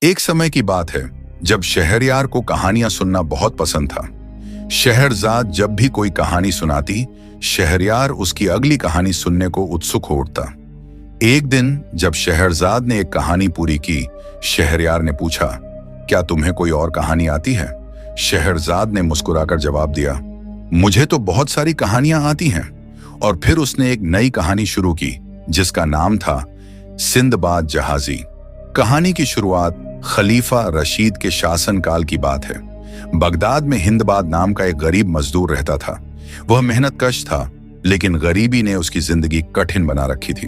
एक समय की बात है जब शहरयार को कहानियां सुनना बहुत पसंद था। शहरजाद जब भी कोई कहानी सुनाती, शहरयार उसकी अगली कहानी सुनने को उत्सुक हो उठता। एक दिन जब शहरजाद ने एक कहानी पूरी की, शहरयार ने पूछा, क्या तुम्हें कोई और कहानी आती है? शहरजाद ने मुस्कुराकर जवाब दिया, मुझे तो बहुत सारी कहानियां आती हैं। और फिर उसने एक नई कहानी शुरू की जिसका नाम था सिंदबाद जहाजी। कहानी की शुरुआत खलीफा रशीद के शासनकाल की बात है। बगदाद में हिंदबाद नाम का एक गरीब मजदूर रहता था। वह मेहनतकश था, लेकिन गरीबी ने उसकी जिंदगी कठिन बना रखी थी।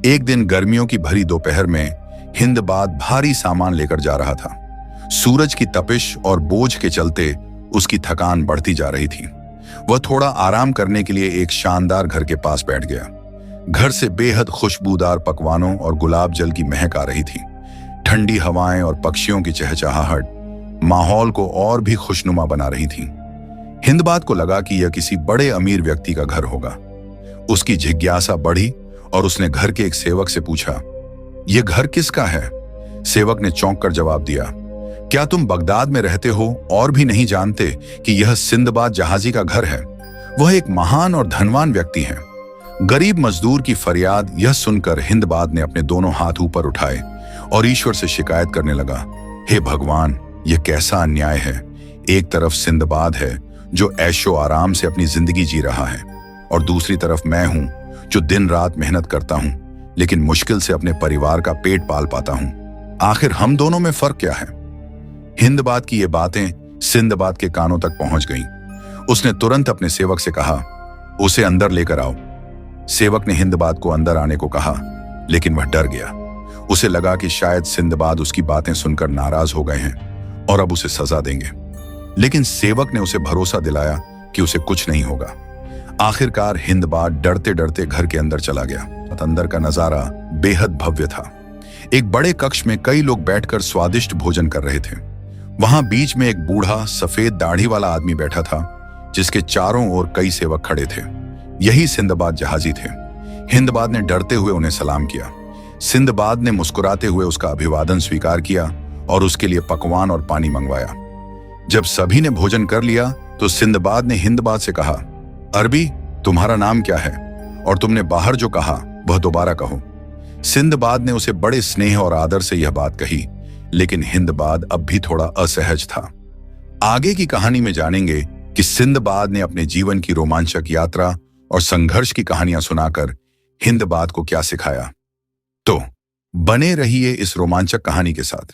एक दिन गर्मियों की भरी दोपहर में हिंदबाद भारी सामान लेकर जा रहा था। सूरज की तपिश और बोझ के चलते उसकी थकान बढ़ती जा रही थी। वह थोड़ा आराम करने के लिए एक शानदार घर के पास बैठ गया। घर से बेहद खुशबूदार पकवानों और गुलाब जल की महक आ रही थी। ठंडी हवाएं और पक्षियों की चहचहाहट माहौल को और भी खुशनुमा बना रही थी। हिंदबाद को लगा कि यह किसी बड़े अमीर व्यक्ति का घर होगा। उसकी जिज्ञासा बढ़ी और उसने घर के एक सेवक से पूछा, यह घर किसका है? सेवक ने चौंक कर जवाब दिया, क्या तुम बगदाद में रहते हो और भी नहीं जानते कि यह सिंदबाद जहाजी का घर है? वह एक महान और धनवान व्यक्ति है। गरीब मजदूर की फरियाद यह सुनकर हिंदबाद ने अपने दोनों हाथ ऊपर उठाए और ईश्वर से शिकायत करने लगा, हे भगवान, यह कैसा अन्याय है। एक तरफ सिंदबाद है जो ऐशो आराम से अपनी जिंदगी जी रहा है, और दूसरी तरफ मैं हूं जो दिन रात मेहनत करता हूं, लेकिन मुश्किल से अपने परिवार का पेट पाल पाता हूं। आखिर हम दोनों में फर्क क्या है? हिंदबाद की ये बातें सिंदबाद के कानों तक पहुंच गईं। उसने तुरंत अपने सेवक से कहा, उसे अंदर लेकर आओ। सेवक ने हिंदबाद को अंदर आने को कहा, लेकिन वह डर गया। उसे लगा कि शायद सिंदबाद उसकी बातें सुनकर नाराज हो गए हैं और अब उसे सजा देंगे। लेकिन सेवक ने उसे भरोसा दिलाया कि उसे कुछ नहीं होगा। आखिरकार हिंदबाद डरते डरते घर के अंदर चला गया। अंदर का नजारा बेहद भव्य था। एक बड़े कक्ष में कई लोग बैठकर स्वादिष्ट भोजन कर रहे थे। वहां बीच में एक बूढ़ा सफेद दाढ़ी वाला आदमी बैठा था, जिसके चारों ओर कई सेवक खड़े थे। यही सिंदबाद जहाजी थे। हिंदबाद ने डरते हुए उन्हें सलाम किया। सिंदबाद ने मुस्कुराते हुए उसका अभिवादन स्वीकार किया और उसके लिए पकवान और पानी मंगवाया। जब सभी ने भोजन कर लिया तो सिंदबाद ने हिंदबाद से कहा, अरबी, तुम्हारा नाम क्या है? और तुमने बाहर जो कहा वह दोबारा कहो। सिंदबाद ने उसे बड़े स्नेह और आदर से यह बात कही, लेकिन हिंदबाद अब भी थोड़ा असहज था। आगे की कहानी में जानेंगे कि सिंदबाद ने अपने जीवन की रोमांचक यात्रा और संघर्ष की कहानियां सुनाकर हिंदबाद को क्या सिखाया। तो बने रहिए इस रोमांचक कहानी के साथ।